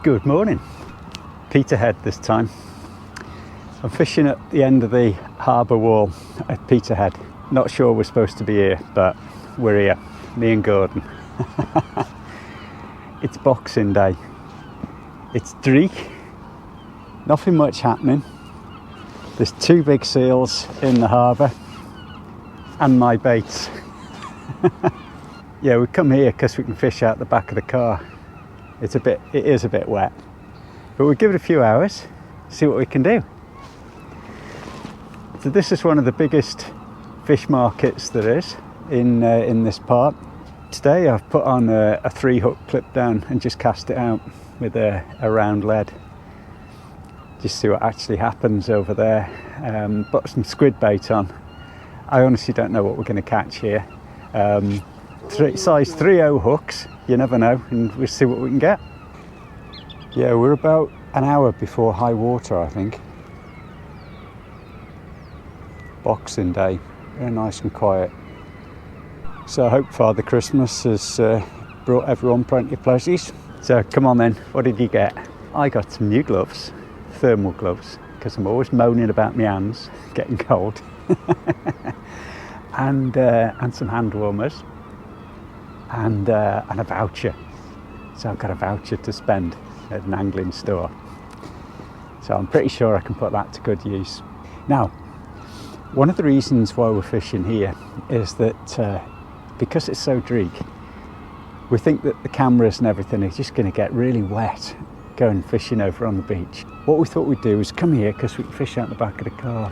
Good morning. Peterhead this time. I'm fishing at the end of the harbour wall at Peterhead. Not sure we're supposed to be here, but we're here, me and Gordon. It's Boxing Day. It's dreek, nothing much happening. There's two big seals in the harbour and my baits. Yeah, we come here because we can fish out the back of the car. It is a bit wet, but we'll give it a few hours, see what we can do. So this is one of the biggest fish markets there is in this part. Today I've put on a 3-hook clip down and just cast it out with a round lead. Just see what actually happens over there. Put some squid bait on. I honestly don't know what we're going to catch here. Size 3.0 hooks, you never know, and we'll see what we can get. Yeah, we're about an hour before high water, I think. Boxing Day, very nice and quiet. So I hope Father Christmas has brought everyone plenty of pleasures. So come on then, what did you get? I got some new gloves, thermal gloves, because I'm always moaning about my hands getting cold. and some hand warmers. And a voucher. So I've got a voucher to spend at an angling store. So I'm pretty sure I can put that to good use. Now, one of the reasons why we're fishing here is that because it's so dreek, we think that the cameras and everything are just going to get really wet going fishing over on the beach. What we thought we'd do is come here because we can fish out the back of the car.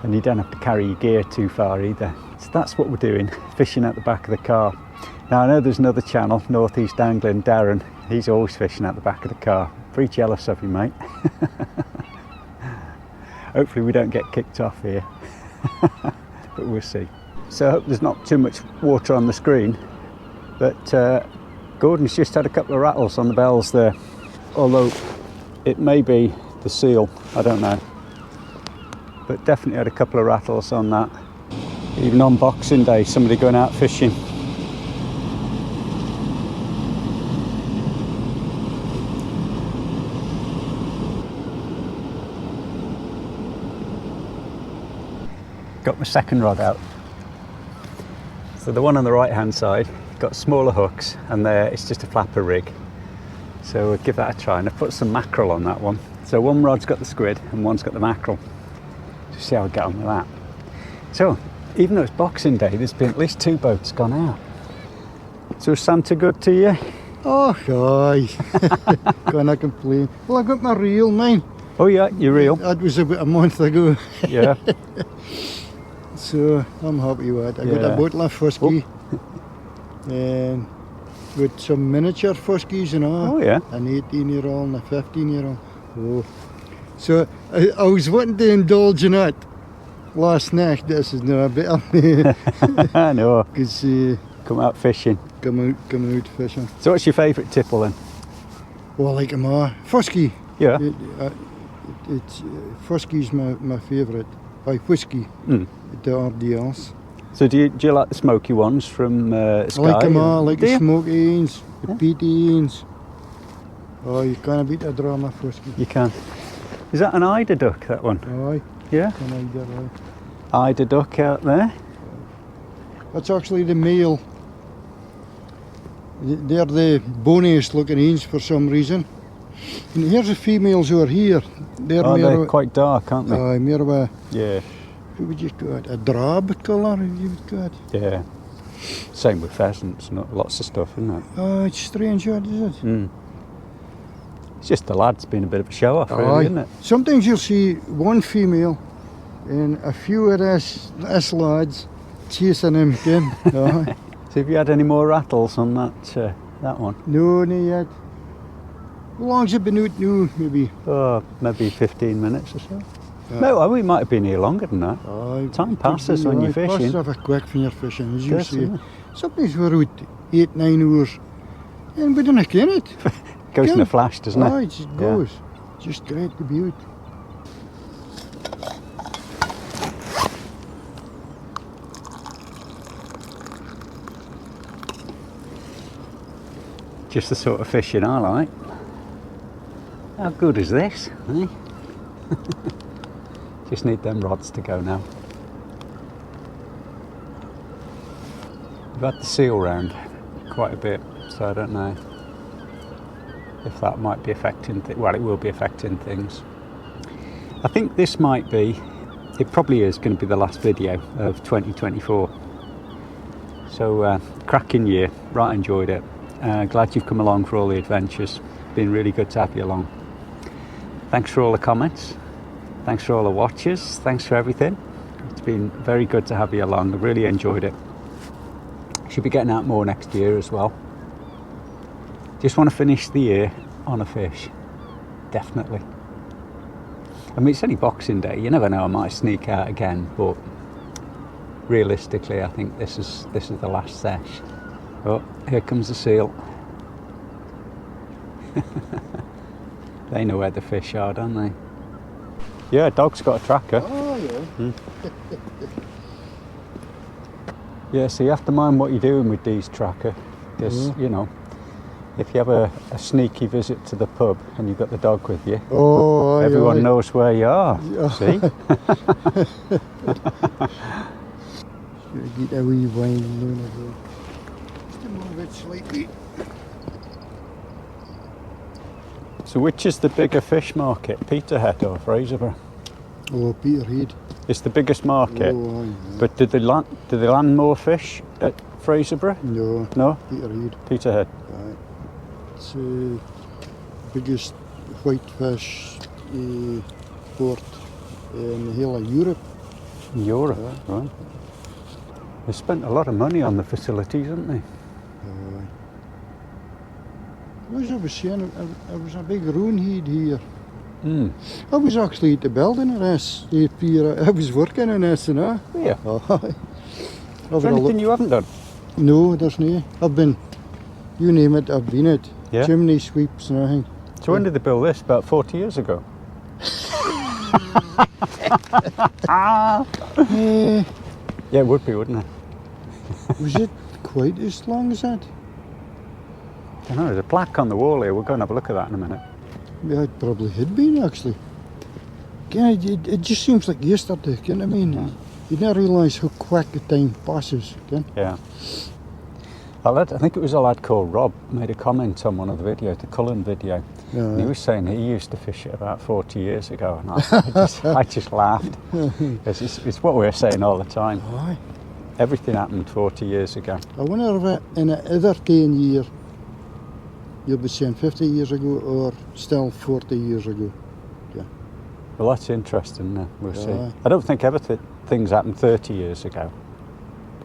And you don't have to carry your gear too far either. So that's what we're doing, fishing out the back of the car. Now I know there's another channel, Northeast Angling, Darren, he's always fishing out the back of the car. Pretty jealous of you, mate. Hopefully we don't get kicked off here, but we'll see. So I hope there's not too much water on the screen, but Gordon's just had a couple of rattles on the bells there, although it may be the seal, I don't know. But definitely had a couple of rattles on that. Even on Boxing Day, somebody going out fishing. Got my second rod out. So the one on the right hand side got smaller hooks, and there it's just a flapper rig. So we'll give that a try, and I've put some mackerel on that one. So one rod's got the squid and one's got the mackerel. See how I get on with that. So, even though it's Boxing Day, there's been at least 2 boats gone out. So is Santa good to you? Oh, aye. Can't complain. Well, I got my reel, mine. Oh yeah, your reel. That was about a month ago. Yeah. So, I'm happy with it. I got a bottle of fusky. And with some miniature fuskies and all. Oh yeah. An 18-year-old and a 15-year-old. Oh. So I was wanting to indulge in it last night. This is no better. I know. Because come out fishing. Come out fishing. So what's your favourite tipple then? Well, like them all. Fusky. Yeah. It's fusky's my favourite. By whiskey. The RDLs. So do you like the smoky ones from Sky? I like them all. Like the smoky ones, the peaty ones. Oh, you can't beat a drama fusky. You can. Is that an eider duck, that one? Aye. Yeah? An eider, aye. Eider duck out there. That's actually the male. They're the boniest looking ones for some reason. And here's the females over here. They're quite dark, aren't they? Aye, more of a... Yeah. Who would you call it? A drab colour, you would call it. Yeah. Same with pheasants, lots of stuff, isn't it? Oh, it's strange, is it? It's just the lads being a bit of a show off, really, isn't it? Sometimes you'll see one female and a few of us lads chasing him again. So have you had any more rattles on that one? No, not yet. How long's it been out now, maybe? Oh, maybe 15 minutes or so. No, we might have been here longer than that. Time passes when you're fishing. Passes off quick when you're fishing, as you say. It? Sometimes we're out 8-9 hours and we don't get it. Goes in a flash, doesn't it? Oh, it just goes. It's just great to be out. Just the sort of fishing I like. How good is this, eh? Just need them rods to go now. We've had the seal round quite a bit, so I don't know if that might be affecting well, it will be affecting things. I think this might be, it probably is going to be the last video of 2024. So cracking year, right, enjoyed it. Glad you've come along for all the adventures. Been really good to have you along. Thanks for all the comments, thanks for all the watches, thanks for everything. It's been very good to have you along. I really enjoyed it. Should be getting out more next year as well. Just want to finish the year on a fish, definitely. I mean, it's only Boxing Day, you never know, I might sneak out again, but realistically I think this is the last sesh. Oh, here comes the seal. They know where the fish are, don't they? Yeah, dog's got a tracker. Oh yeah. Yeah, so you have to mind what you're doing with these tracker, because you know, if you have a sneaky visit to the pub and you've got the dog with you, everyone knows where you are. Yeah. See? Should get a wee wine down there. Just a little bit slightly. So which is the bigger fish market, Peterhead or Fraserburgh? Oh, Peterhead. It's the biggest market. Oh, yeah. But do they land more fish at Fraserburgh? No. No? Peterhead. Peterhead. Right. It's the biggest whitefish port in the whole of Europe. In Europe, right. They spent a lot of money on the facilities, haven't they? As I was saying, there was a big ruin head here. Mm. I was actually at the building of this. I was working on this, you know. Yeah. Is there anything you haven't done? No, there's no. I've been, you name it, I've been it. Yeah. Chimney sweeps and everything. So when did they build this? About 40 years ago? Yeah, it would be, wouldn't it? Was it quite as long as that? I don't know, there's a plaque on the wall here. We'll go and have a look at that in a minute. Yeah, it probably had been, actually. Yeah, it just seems like yesterday, you know what I mean? Yeah. You never realise how quick the time passes, okay? Yeah. I think it was a lad called Rob made a comment on one of the videos, the Cullen video. Yeah. And he was saying he used to fish it about 40 years ago, and I just laughed. It's what we're saying all the time. Aye. Everything happened 40 years ago. I wonder if in another 10 years you'll be saying 50 years ago or still 40 years ago. Yeah. Well, that's interesting. We'll see. I don't think things happened 30 years ago.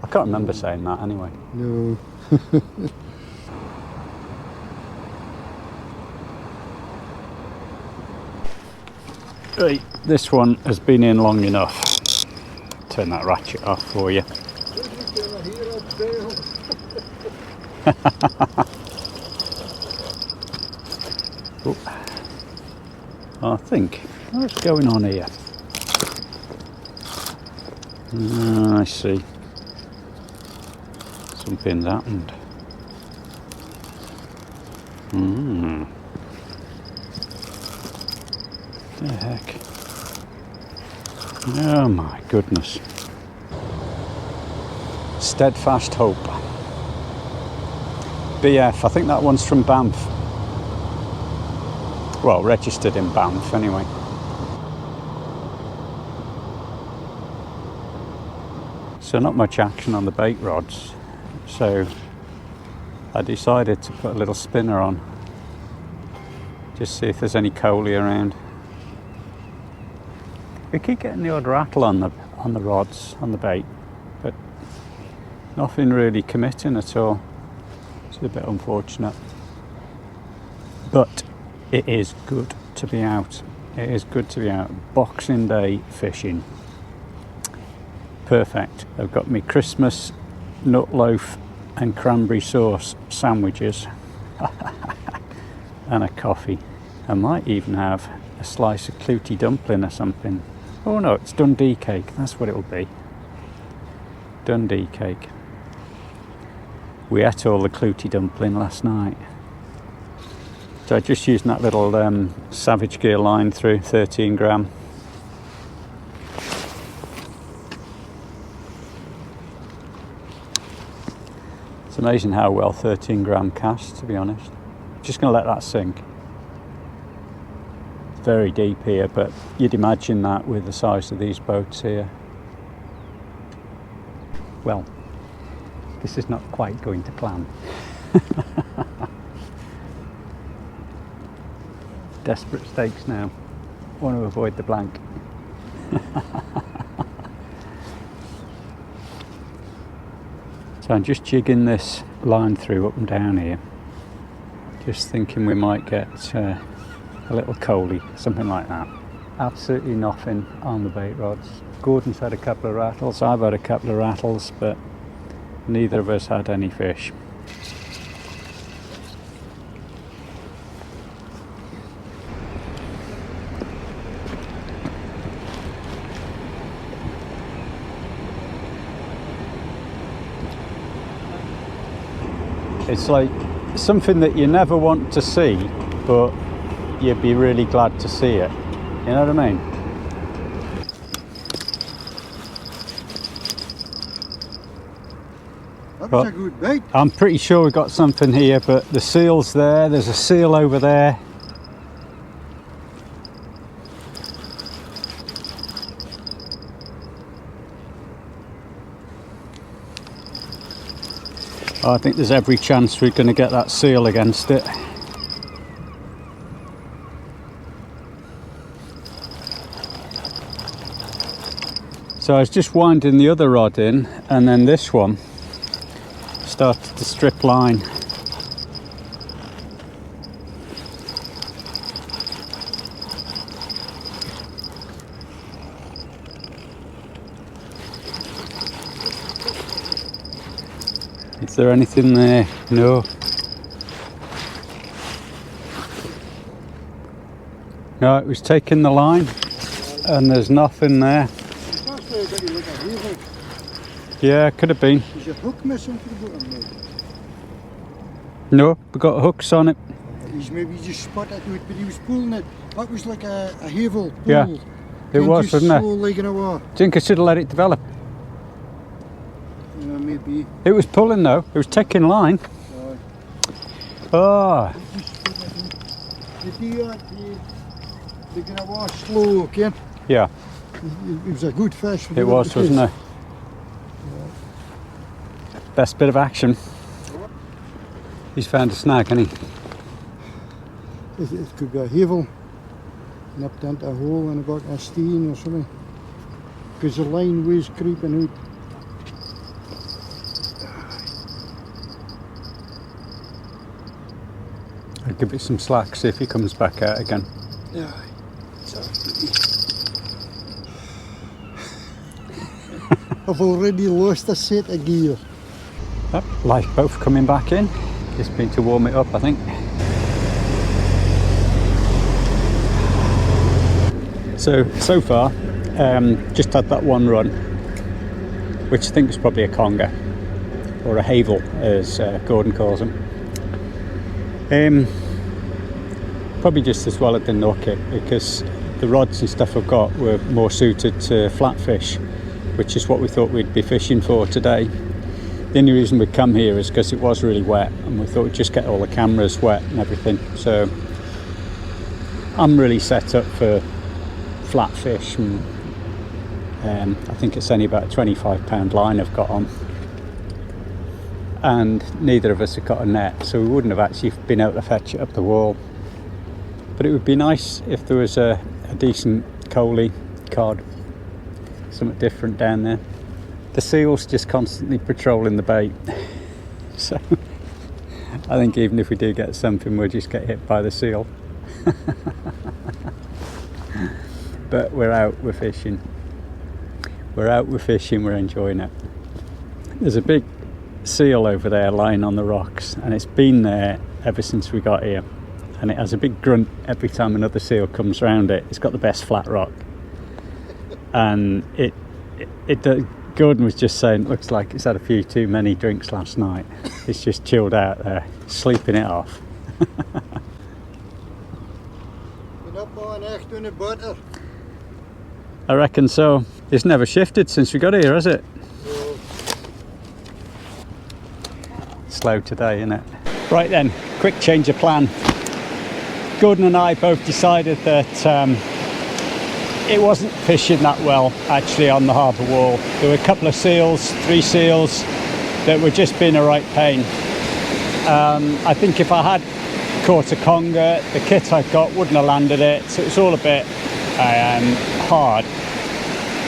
I can't remember saying that anyway. No. Right, this one has been in long enough. Turn that ratchet off for you. I think, what's going on here? I see. Something's happened. What the heck? Oh my goodness. Steadfast Hope. BF, I think that one's from Banff. Well, registered in Banff anyway. So not much action on the bait rods. So I decided to put a little spinner on. Just see if there's any coley around. We keep getting the odd rattle on the rods, on the bait, but nothing really committing at all. It's a bit unfortunate. But it is good to be out. It is good to be out. Boxing Day fishing. Perfect. I've got me Christmas nut loaf and cranberry sauce sandwiches and a coffee. I might even have a slice of clouty dumpling or something. Oh no, it's Dundee cake. That's what it'll be. Dundee cake. We ate all the clouty dumpling last night. So just using that little Savage Gear line through, 13 gram. It's amazing how well 13 gram casts, to be honest. Just going to let that sink. It's very deep here, but you'd imagine that with the size of these boats here. Well, this is not quite going to plan. Desperate stakes now. Want to avoid the blank. So I'm just jigging this line through up and down here. Just thinking we might get a little coley, something like that. Absolutely nothing on the bait rods. Gordon's had a couple of rattles, I've had a couple of rattles, but neither of us had any fish. It's like something that you never want to see, but you'd be really glad to see it. You know what I mean? That was a good bait. I'm pretty sure we've got something here, but the seal's there. There's a seal over there. I think there's every chance we're going to get that seal against it. So I was just winding the other rod in, and then this one started to strip line. Is there anything there? No. No, it was taking the line and there's nothing there. Yeah, could have been. Is your hook missing for the bottom? No, we got hooks on it. He's maybe just spotted it, but he was pulling it. That was like a havel pull. Yeah, it was, wasn't it? Slowly going away. Do you think I should have let it develop? Yeah, maybe. It was pulling though, it was taking line. Oh. They're going away slow, okay? Yeah. It was a good fish. It was, wasn't it? Best bit of action. He's found a snag, hasn't he? It could be a havel. Nipped into a hole and got a steen or something. Because the line was creeping out. I'll give it some slack, see if he comes back out again. Yeah. I've already lost a set of gear. Yep, lifeboat coming back in. Just been to warm it up, I think. So far, just had that one run, which I think was probably a conger, or a havel, as Gordon calls them. Probably just as well I didn't hook it, because the rods and stuff I've got were more suited to flatfish, which is what we thought we'd be fishing for today. The only reason we'd come here is because it was really wet, and we thought we'd just get all the cameras wet and everything. So I'm really set up for flatfish, and I think it's only about a 25-pound line I've got on, and neither of us have got a net, so we wouldn't have actually been able to fetch it up the wall. But it would be nice if there was a decent coley, cod, something different down there. The seal's just constantly patrolling the bait, so I think even if we do get something, we'll just get hit by the seal. But we're out, we're fishing. We're out, we're fishing, we're enjoying it. There's a big seal over there lying on the rocks, and it's been there ever since we got here, and it has a big grunt every time another seal comes around it. It's got the best flat rock, and it Gordon was just saying, it looks like it's had a few too many drinks last night. It's just chilled out there, sleeping it off. going to butter. I reckon so. It's never shifted since we got here, has it? No. Slow today, isn't it? Right then, quick change of plan. Gordon and I both decided that it wasn't fishing that well actually on the harbour wall. There were a couple of seals, 3 seals that were just being a right pain. I think if I had caught a conger, the kit I got wouldn't have landed it, so it's all a bit hard.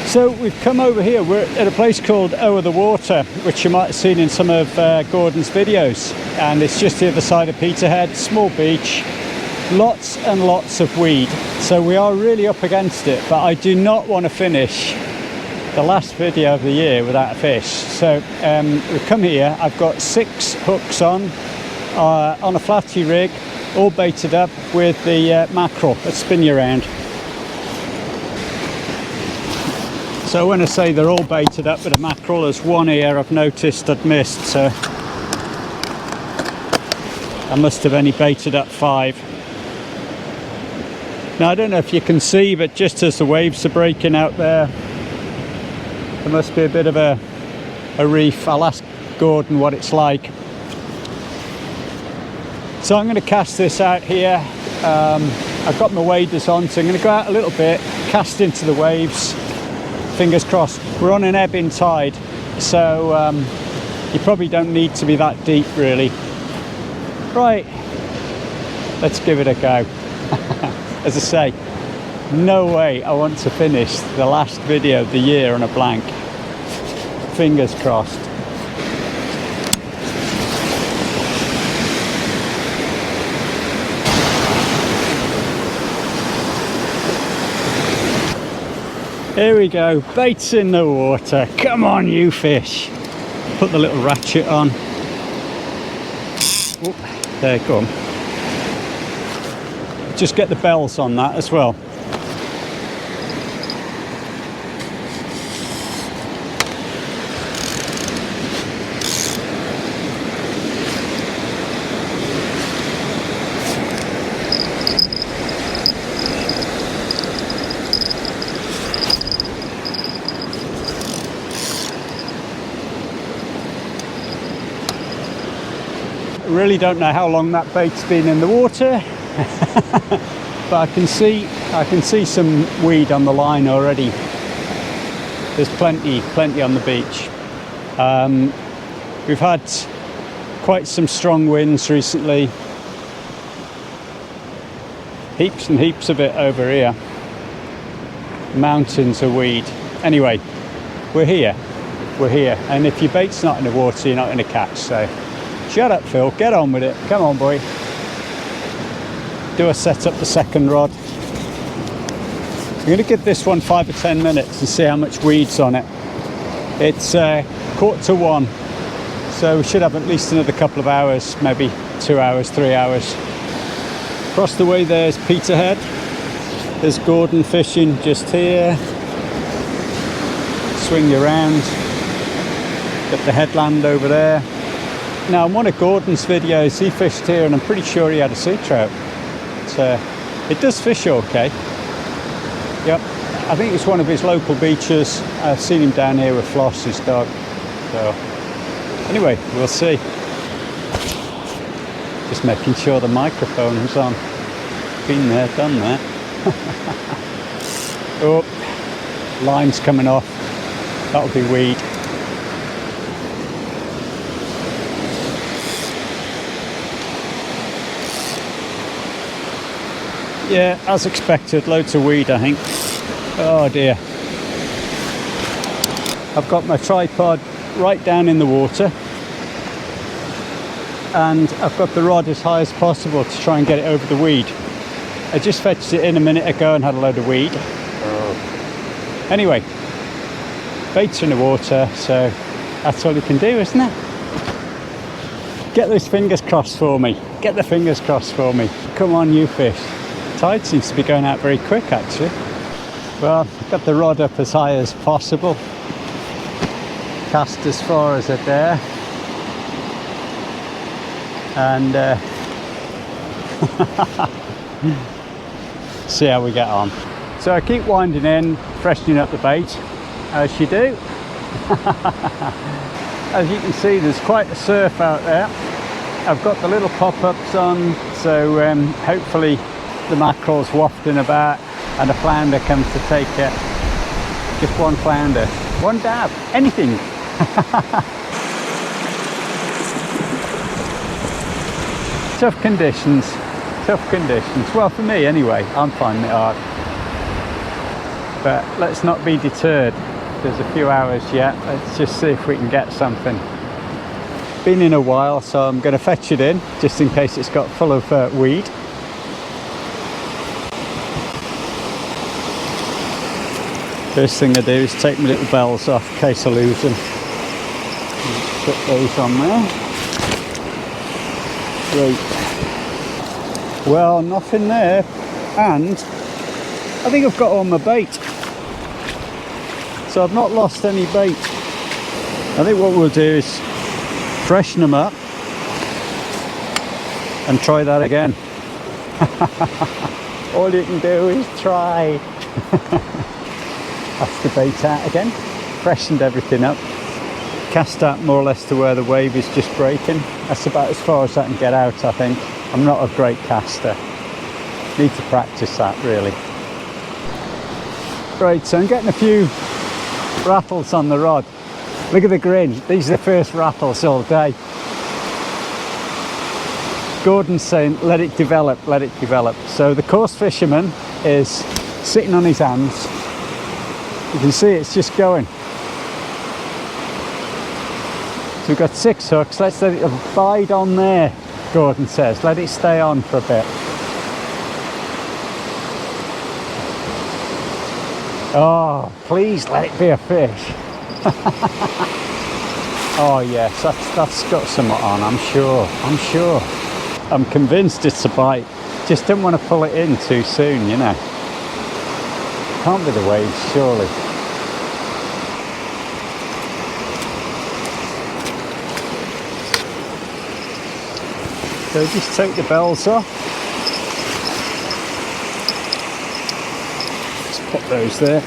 So we've come over here. We're at a place called Over the Water, which you might have seen in some of Gordon's videos, and it's just the other side of Peterhead. Small beach, lots and lots of weed, so we are really up against it, but I do not want to finish the last video of the year without a fish. So we've come here. I've got 6 hooks on a flatty rig, all baited up with the mackerel. Let's spin you around. So when I say they're all baited up with a mackerel, there's one here I've noticed I'd missed, so I must have only baited up 5. Now I don't know if you can see, but just as the waves are breaking out there must be a bit of a reef. I'll ask Gordon what it's like. So I'm going to cast this out here. I've got my waders on, so I'm going to go out a little bit, cast into the waves. Fingers crossed. We're on an ebbing tide, so you probably don't need to be that deep really. Right, let's give it a go. As I say, no way I want to finish the last video of the year on a blank. Fingers crossed. Here we go, baits in the water. Come on, you fish. Put the little ratchet on. Oh, there you come. Just get the bells on that as well. I really don't know how long that bait's been in the water. But I can see some weed on the line already. There's plenty on the beach. We've had quite some strong winds recently. Heaps and heaps of it over here. Mountains of weed. Anyway, we're here, and if your bait's not in the water, you're not going to catch. So shut up, Phil, get on with it. Come on, boy. Do I set up the second rod? I'm going to give this one 5 or 10 minutes and see how much weed's on it. It's 1:45, so we should have at least another couple of hours, maybe 2 hours, 3 hours. Across the way there's Peterhead. There's Gordon fishing just here. Swing you around. Got the headland over there. Now, in one of Gordon's videos, he fished here, and I'm pretty sure he had a sea trout. It does fish okay. Yep, I think it's one of his local beaches. I've seen him down here with Floss, his dog. So, anyway, we'll see. Just making sure the microphone is on. Been there, done that. Oh, line's coming off. That'll be weed. Yeah, as expected, loads of weed, I think. Oh dear. I've got my tripod right down in the water, and I've got the rod as high as possible to try and get it over the weed. I just fetched it in a minute ago and had a load of weed. Anyway, baits in the water, so that's all you can do, isn't it? Get those fingers crossed for me. Get the fingers crossed for me. Come on, you fish. Tide seems to be going out very quick, actually. Well, I've got the rod up as high as possible. Cast as far as I dare. And see how we get on. So I keep winding in, freshening up the bait, as you do. As you can see, there's quite a surf out there. I've got the little pop-ups on, so hopefully the mackerel's wafting about and a flounder comes to take it. Just one flounder, one dab, anything. Tough conditions, tough conditions. Well, for me anyway, I'm finding it hard. But let's not be deterred. There's a few hours yet. Let's just see if we can get something. Been in a while, so I'm going to fetch it in, just in case it's got full of weed. First thing I do is take my little bells off in case I lose them. Put those on there. Right. Well, nothing there, and I think I've got all my bait. So I've not lost any bait. I think what we'll do is freshen them up and try that again. All you can do is try. That's the bait out again. Freshened everything up. Cast out more or less to where the wave is just breaking. That's about as far as I can get out, I think. I'm not a great caster. Need to practice that really. Right, so I'm getting a few rattles on the rod. Look at the grin. These are the first rattles all day. Gordon's saying, let it develop, let it develop. So the coarse fisherman is sitting on his hands. You can see it's just going. So we've got 6 hooks. Let's let it abide on there, Gordon says. Let it stay on for a bit. Oh, please let it be a fish. Oh yes, that's got something on, I'm sure. I'm convinced it's a bite. Just don't want to pull it in too soon, you know. Can't be the waves, surely. So just take the bells off. Just put those there.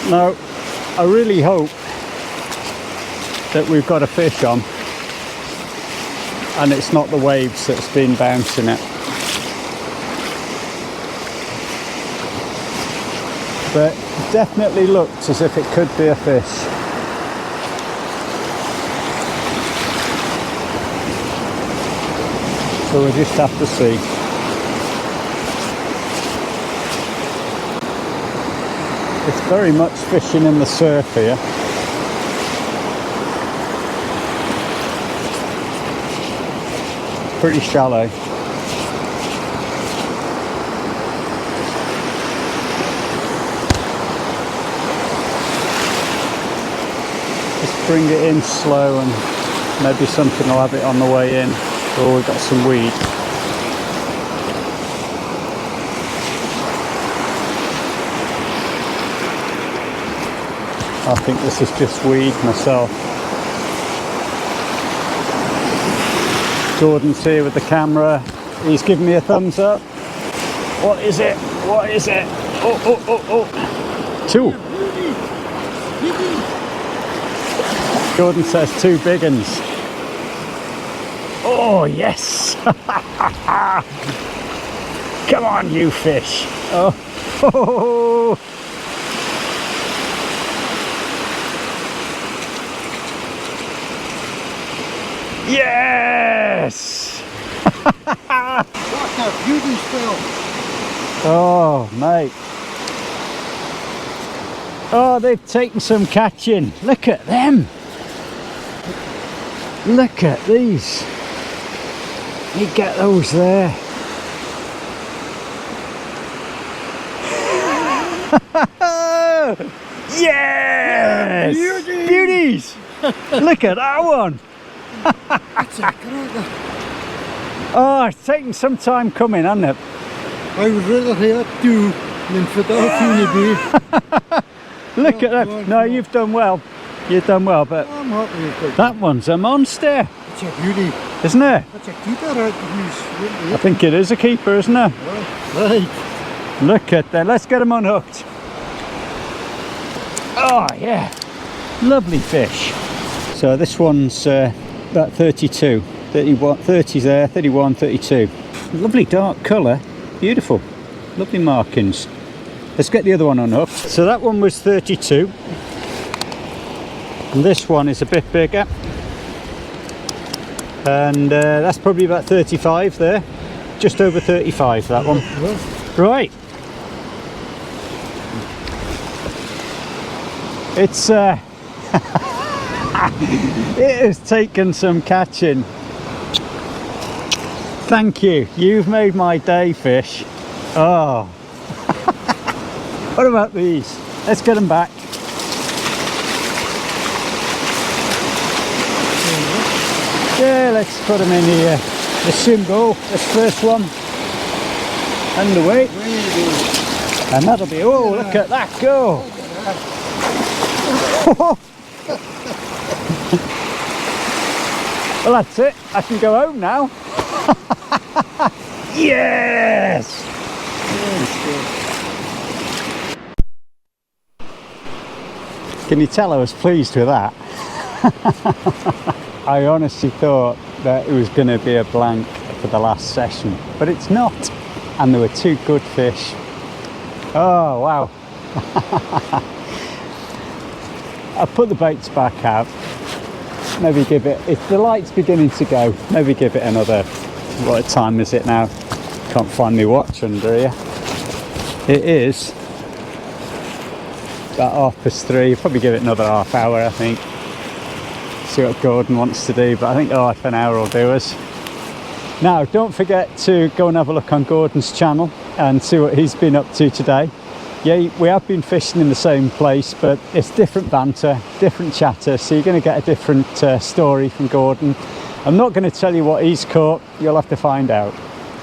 Now, I really hope that we've got a fish on and it's not the waves that's been bouncing it. But it definitely looks as if it could be a fish. So we'll just have to see. It's very much fishing in the surf here. Pretty shallow. Just bring it in slow and maybe something will have it on the way in. Oh, we've got some weed. I think this is just weed myself. Gordon's here with the camera. He's giving me a thumbs up. What is it? What is it? Oh, oh, oh, oh. 2. Gordon says 2 big uns. Oh, yes. Come on, you fish. Oh. Oh. Yes! What a beauty still. Oh, mate. Oh, they've taken some catching. Look at them. Look at these. You get those there. Yes! Beauty. Beauties! Look at that one. Oh, it's taken some time coming, hasn't it? I would rather have 2 than for that be. Look at that. No, you've done well. You've done well, but I'm happy with it. that one's a monster. It's That's a beauty. isn't it? That's a keeper out I think it is a keeper, isn't it? Right. Look at that. Let's get him unhooked. Oh yeah, lovely fish. So this one's about 32, 31, 30 there, 31, 32. Lovely dark colour, beautiful, lovely markings. Let's get the other one unhooked. So that one was 32. And this one is a bit bigger. And that's probably about 35 there. Just over 35, that one. Right. It's it has taken some catching. Thank you. You've made my day, fish. Oh. What about these? Let's get them back. Yeah, let's put them in here. The symbol, this first one. Underway. And that'll be, oh, look at that go. Well, that's it. I can go home now. Yes! Can you tell I was pleased with that? I honestly thought that it was going to be a blank for the last session, but it's not. And there were two good fish. Oh, wow. I'll put the baits back out. Maybe give it, if the light's beginning to go, maybe give it another, what time is it now? Can't find my watch under here. It is about 3:30. Probably give it another half hour, I think. See what Gordon wants to do, but I think half an hour will do us. Now, don't forget to go and have a look on Gordon's channel and see what he's been up to today. Yeah, we have been fishing in the same place, but it's different banter, different chatter, so you're going to get a different story from Gordon. I'm not going to tell you what he's caught, you'll have to find out.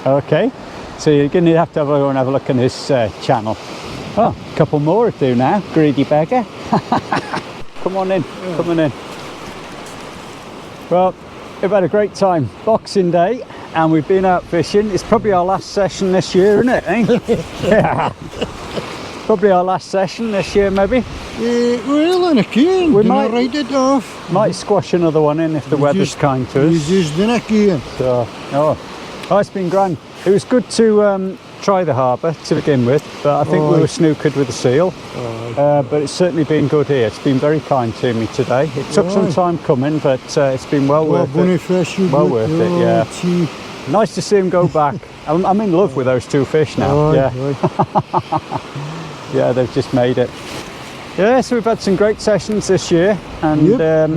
Okay, so you're going to have to go and have a look on his channel. Oh, a couple more to do now, greedy beggar. Come on in, come on in. Well, we've had a great time. Boxing Day, and we've been out fishing. It's probably our last session this year, isn't it? Eh? Yeah. Probably our last session this year, maybe. Well, and again, we might write it off. Might squash another one in if the weather's kind to us. We just done again. So, oh, it's been grand. It was good to try the harbour to begin with, but I think we were snookered with the seal. But it's certainly been good here. It's been very kind to me today. It took some time coming, but it's been well worth it. Well worth it, yeah. Gee. Nice to see him go back. I'm in love with those two fish now. Yeah, they've just made it. Yeah, so we've had some great sessions this year, and yeah,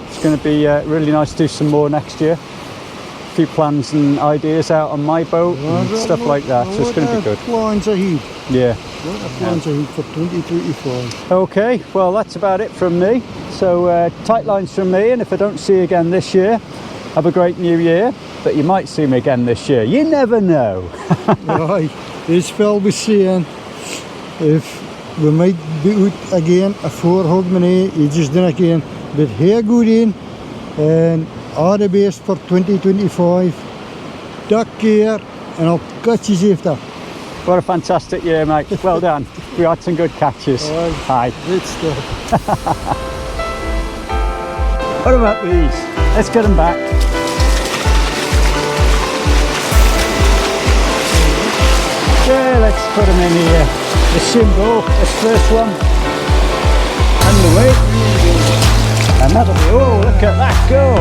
it's going to be really nice to do some more next year. A few plans and ideas out on my boat and stuff like that, so it's going to be good. Plans ahead. Yeah. Plans ahead for 2025. Okay, well that's about it from me. So tight lines from me, and if I don't see you again this year, have a great new year. But you might see me again this year. You never know. Right, as Phil was saying, if we might be out again a 4 hogmanay, you just done again. But here good in, and all the best for 2025. Take care, and I'll catch you after. What a fantastic year, mate. Well done. We had some good catches. Hi. Great stuff. What about these? Let's get them back. Yeah, let's put them in here. The symbol, this first one. Underway. And that'll be, oh, look at that go.